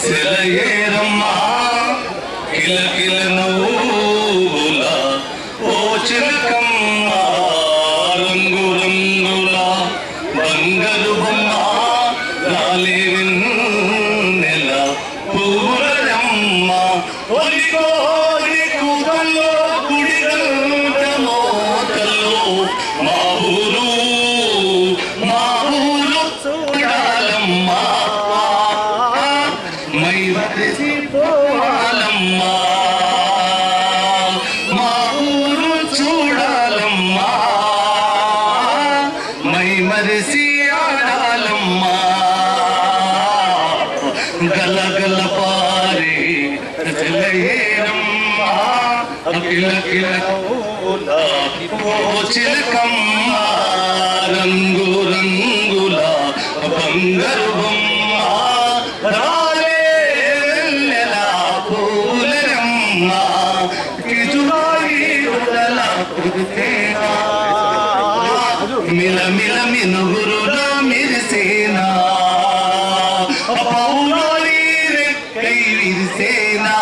సెలయేరమ్మా కిలకిల నవ్వుల ఓ చిలకమ్మ రంగు రంగుల బంగారు బొమ్మ రాలే వెన్నెల పూరమ్మ ఒలికోరి కూదల్లో గుడిగంట మోతల్లో మా ఊరు చూడాలమ్మా మై మరిసిపోవాలమ్మా మా ఊరు చూడాలమ్మా మై మరిసి ఆడాలమ్మా గలగల పారే సెలయేరమ్మా కిల కిల ఓ చిలకమ్మ రంగు రంగుల బంగారు బొమ్మ రాలే వెన్నెల పూలరమ్మ కిజువాయి ఉడల కురిసేనా మిల మిల మినుగురులో మెరిసేనా పౌరాలి రెక్కై విరిసేనా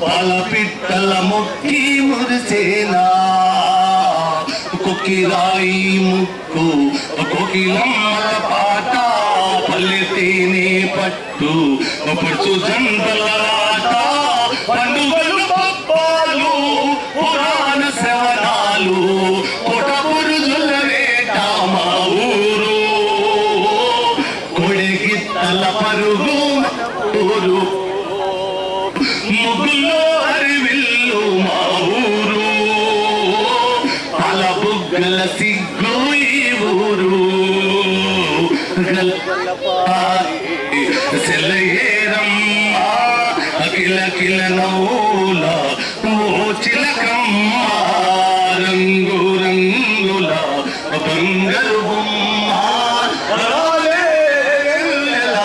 పాల పిట్టల మొక్కి మురిసేనా కొక్కిరాయి ముక్కు కోకిలమ్మల పాట పల్లెతేనే పట్టు పడుచు జంటల ఆట పండుగలు పప్పాలు పురాణ శ్రవణాలు కొట పురుజుల వేట మా ఊరు కొడెగిత్తల పరుగు ఊరు ముగ్గులో అరివిల్లు మా ఊరు గల సిగ్గు ఈ ఊరు సెలయేరమ్మా కిల కిల నవ్వుల ఓ చిలకమ్మ రంగు రంగుల బంగారు బొమ్మ రాలే వెన్నెల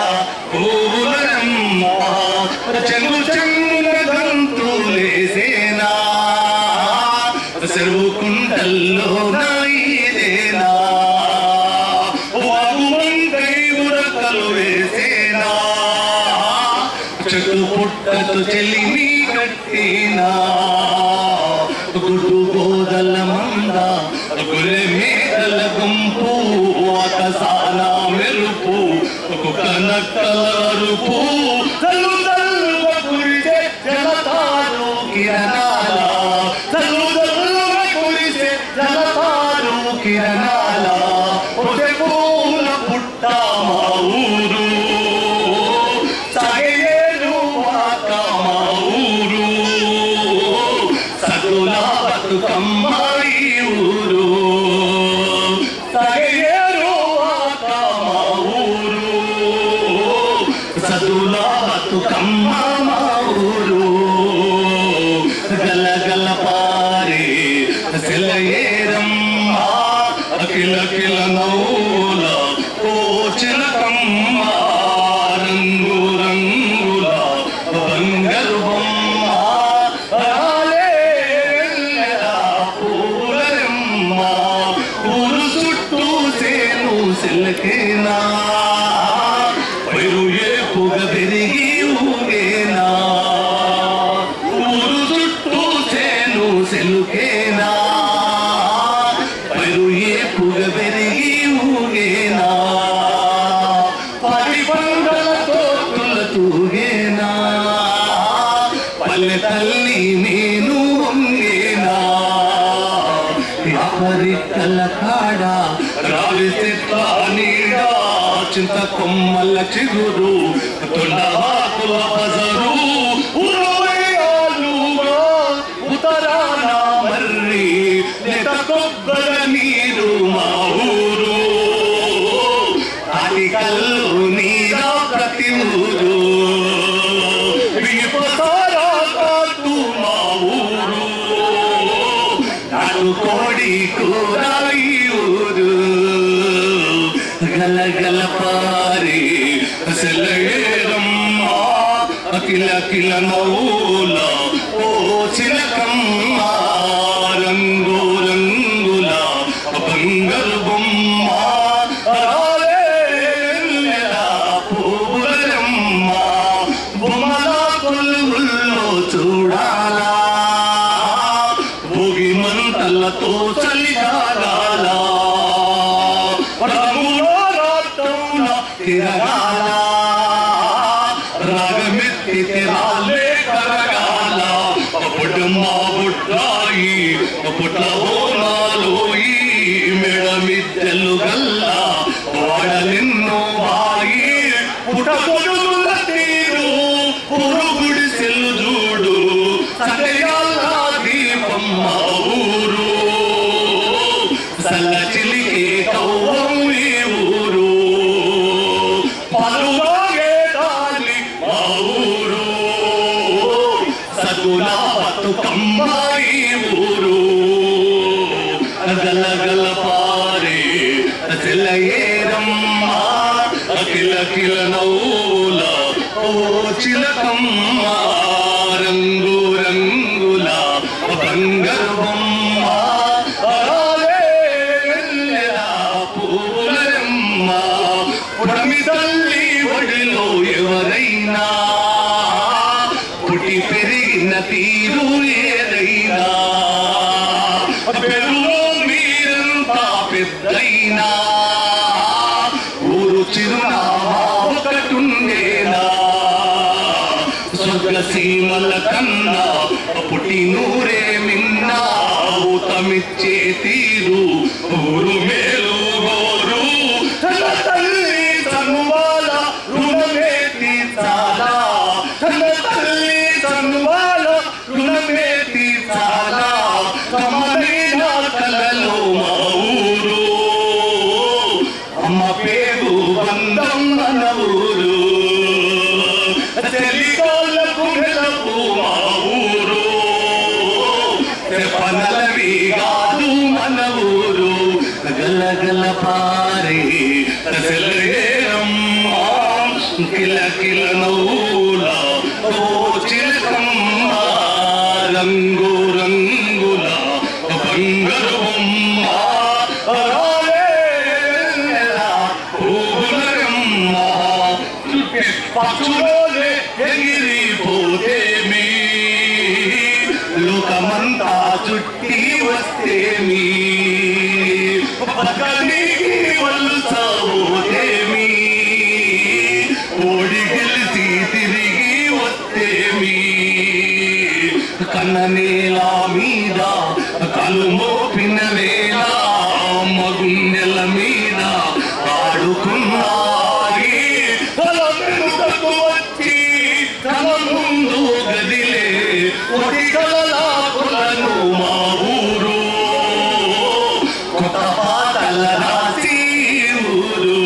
పూలరమ్మ చెంగు చెంగున గంతులేసేనా చెరువు కుంటల్లో నాయిదేనా వాగుమంకై ఉరకలు వేసేనా చెట్టు పుట్టతో చెలిమి కట్టినా గుడ్డు గోదల మంద గొర్రె మేకల గుంపు ఆకాశాన మెరుపు కుక్క నక్కల అరుపు తల్లు తల్లు కురిసే జలతారు కిరణాల జలతారు కిరణాల పూల పుట్ట మా ఊరు సాగేరు వాక మా ఊరు సదుల బతుకమ్మ ఈ ఊరు సాగేరు వాక మా ఊరు సదుల బతుకమ్మ మా ఊరు గలగల పారే సెలయేరమ్మా కిల కిల నవ్వుల ఓ చిలకమ్మ రంగు రంగుల బంగారు బొమ్మ రాలే వెన్నెల పూలరమ్మ ఊరు చుట్టూ సేను సెలకేనా పైరు ఏపుగ పెరిగి ఊగేనా ఊరు చుట్టూ సేను సెలుకేనా పైరు ఏపుగ పెరిగి ఊగేనా పది పంటల తోటల తూగేనా పల్లె తల్లి నేను వంగేనా పరికల కాడ రావి చెట్ల నీడ చింత కొమ్మల చిగురు తొండవాకుల బజరు ఉత్తరాన మర్రి నెత కొబ్బర నీరు మా ఊరు అడికల్లు నీరా ప్రతి ఊరు విపసారా కాటు మా ఊరు నాడు కోడి కూరాయి ఊరు గలగల పారే సెలయేరమ్మా కిల కిల నవ్వుల ఓ చిలకమ్మ రంగు రంగుల బంగారు బొమ్మ రాలే వెన్నెల తిరగాల రాగమెత్తితే రాలే కరగాల పుట్టమ్మా పుట్టాయి పుట్ల ఓనాలోయి మెడమిద్దెలు గల్ల వాడలెన్నో బాయి పుట్టగొడుగుల తీరు పురుగుడి సెల్లు చూడు సగయాల దీపమ్మ ఊరు సల్ల చిలికే కవ్వం ఈ ఊరు పలువాగే దాలి మా ఊరు సగుణ బతుకమ్మ ఈ ఊరు గలగల పారే చెల్లయేరమ్మ అఖిల కిల నౌల ఓ చిలకమ్మ రంగు రంగుల బంగారు బొమ్మ పూలమ్మ పుడమి తల్లి ఒడిలో ఎవరైనా పుట్టి పెరిగిన తీరు ఏదైనా పెరులో మీరంతా పెద్దైనా ఊరు చిరునామా ఒకటుండేనా స్వర్గ సీమల కన్నా పుట్టి నూరే మిన్నా ఊతమిచ్చే తీరు ఊరు మేలు గోరు తన తల్లి తనువాల రుణమే తీర్చాలా తన తల్లి తనువాల రుణమే తీర్చాలా కమలైన కలలో మా ఊరు అమ్మ పేరు బంధం మన ఊరు తెలికాలకు నెలకు మా ఊరు పనలవి కాదు మన ఊరు గలగల పారే సెలయేరమ్మ కిల కిల నౌల ఓ చిలకమ్మ రంగు రంగుల బంగారు బొమ్మ పూలమ్మ పక్షులోనే ఎగిరిపోతే మీ లోకమంతా చుట్టి వస్తే మీ పక్కనికి వాళ్ళు సాగుతే మీ ఓడి గెలిచి తిరిగి వస్తే మీ కన్ననేల మీద కలు మోపిన వేళ మగున్నెల మీద ఆడుకున్నాయి తల వెనుకకు వచ్చి తల ముందు గదిలే ఒకటి కలలా కొలను మా ఊరు కొత్త పాటల రాసి ఊరు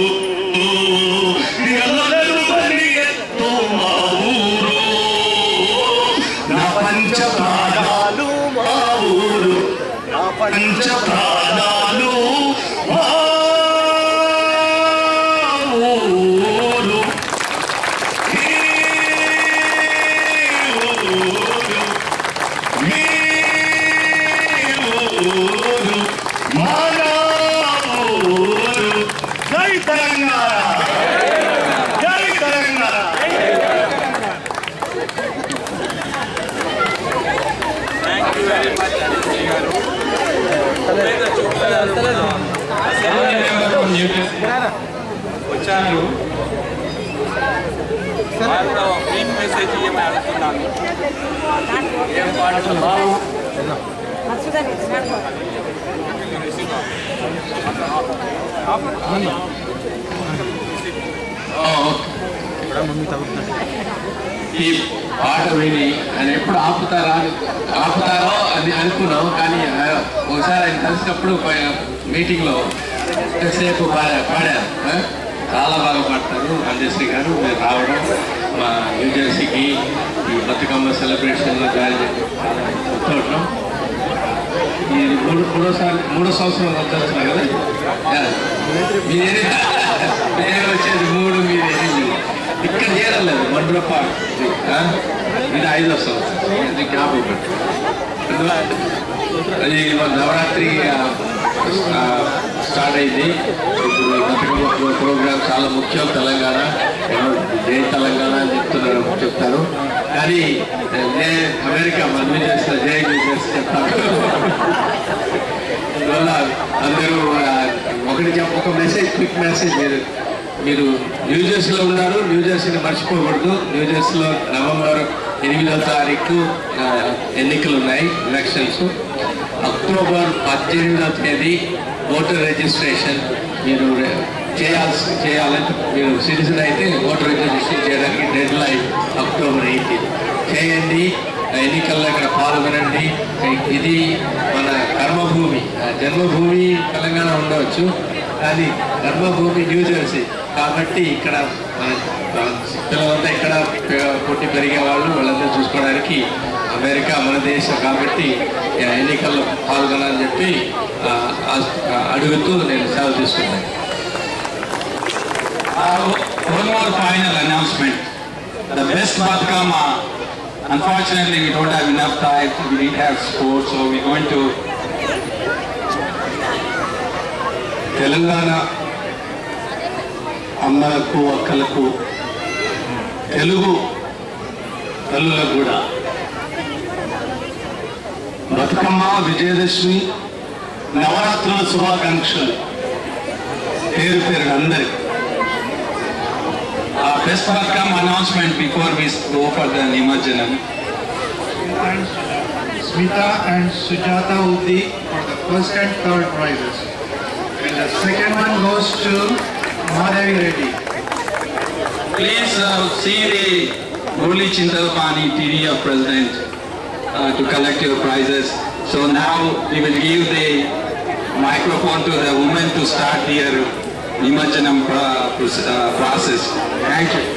ఎల్లరూ బలి ఎత్తు మా ఊరు నా పంచ ప్రాణాలు మా ఊరు నా పంచ ప్రాణాలు మా ఊరు జై తెలంగాణ జై తెలంగాణ వచ్చారు మెసేజ్ ఇవ్వమని అడుగుతున్నాను. ఏం పాటలు ఈ పాట విని ఆయన ఎప్పుడు ఆపుతారో అని అనుకున్నాం. కానీ ఒకసారి ఆయన కలిసినప్పుడు మీటింగ్లో ఎంతసేపు పాడారు. చాలా బాగా పాడతారు. అందశ్రీ గారు మీరు రావడం మా న్యూజెర్సీకి ఈ బతుకమ్మ సెలబ్రేషన్లో జాయిన్ చేయడం ఇది మూడో సంవత్సరం వచ్చేస్తున్నా కదా. మీరే వచ్చేది 3 మీరే ఇక్కడ చేయలేదు. మండ్రపాడు ఇది 5వ సంవత్సరం. ఇది జ్ఞాపకం పెట్టు. అది నవరాత్రి స్టార్ట్ అయింది. ఇప్పుడు బతుకమ్మ ప్రోగ్రామ్ చాలా ముఖ్యం. తెలంగాణ జై తెలంగాణ అని చెప్తారు. కానీ నేను అమెరికా మమ్మీ చేసిన జై చేసి చెప్తాను. అందువల్ల అందరూ ఒక మెసేజ్, క్విక్ మెసేజ్ మీరు మీరు న్యూజెర్సీలో ఉన్నారు, న్యూజెర్సీని మర్చిపోకూడదు. న్యూజెర్సీలో నవంబర్ 8వ తారీఖు ఎన్నికలు ఉన్నాయి, ఎలక్షన్స్. అక్టోబర్ 18వ తేదీ ఓటర్ రిజిస్ట్రేషన్ మీరు చేయాలి. మీరు సిటిజన్ అయితే ఓటర్ రిజిస్ట్రేషన్ చేయడానికి డెడ్ లైన్ అక్టోబర్ 18 చేయండి. ఎన్నికల్లో ఇక్కడ పాల్గొనండి. ఇది మన కర్మభూమి, జన్మభూమి తెలంగాణ ఉండవచ్చు, కానీ కర్మభూమి న్యూజెర్సీ కాబట్టి ఇక్కడ మన పిల్లలంతా ఇక్కడ పుట్టి పెరిగే వాళ్ళందరూ చూసుకోవడానికి అమెరికా మన దేశం కాబట్టి ఎన్నికల్లో పాల్గొనాలని చెప్పి అడుగుతూ నేను సెలవు తీసుకున్నాను. One more final announcement. The best Batkama, unfortunately we don't have enough time, we didn't have sports, so we're going to Telangana అమ్మలకు అక్కలకు Telugu తల్లులకు కూడా బతుకమ్మ, విజయదశమి, నవరాత్రుల శుభాకాంక్షలు పేరు పేరు అందరికి. best Batkama announcement before we go for the Nimajanam. Smita and Sujata Uddi for the first and third prizes. And the second one goes to Madhavi Reddy. Please see the Murli Chintalpani TDF President to collect your prizes. So now we will give the microphone to the women to start their Nimajanam process. Thank you.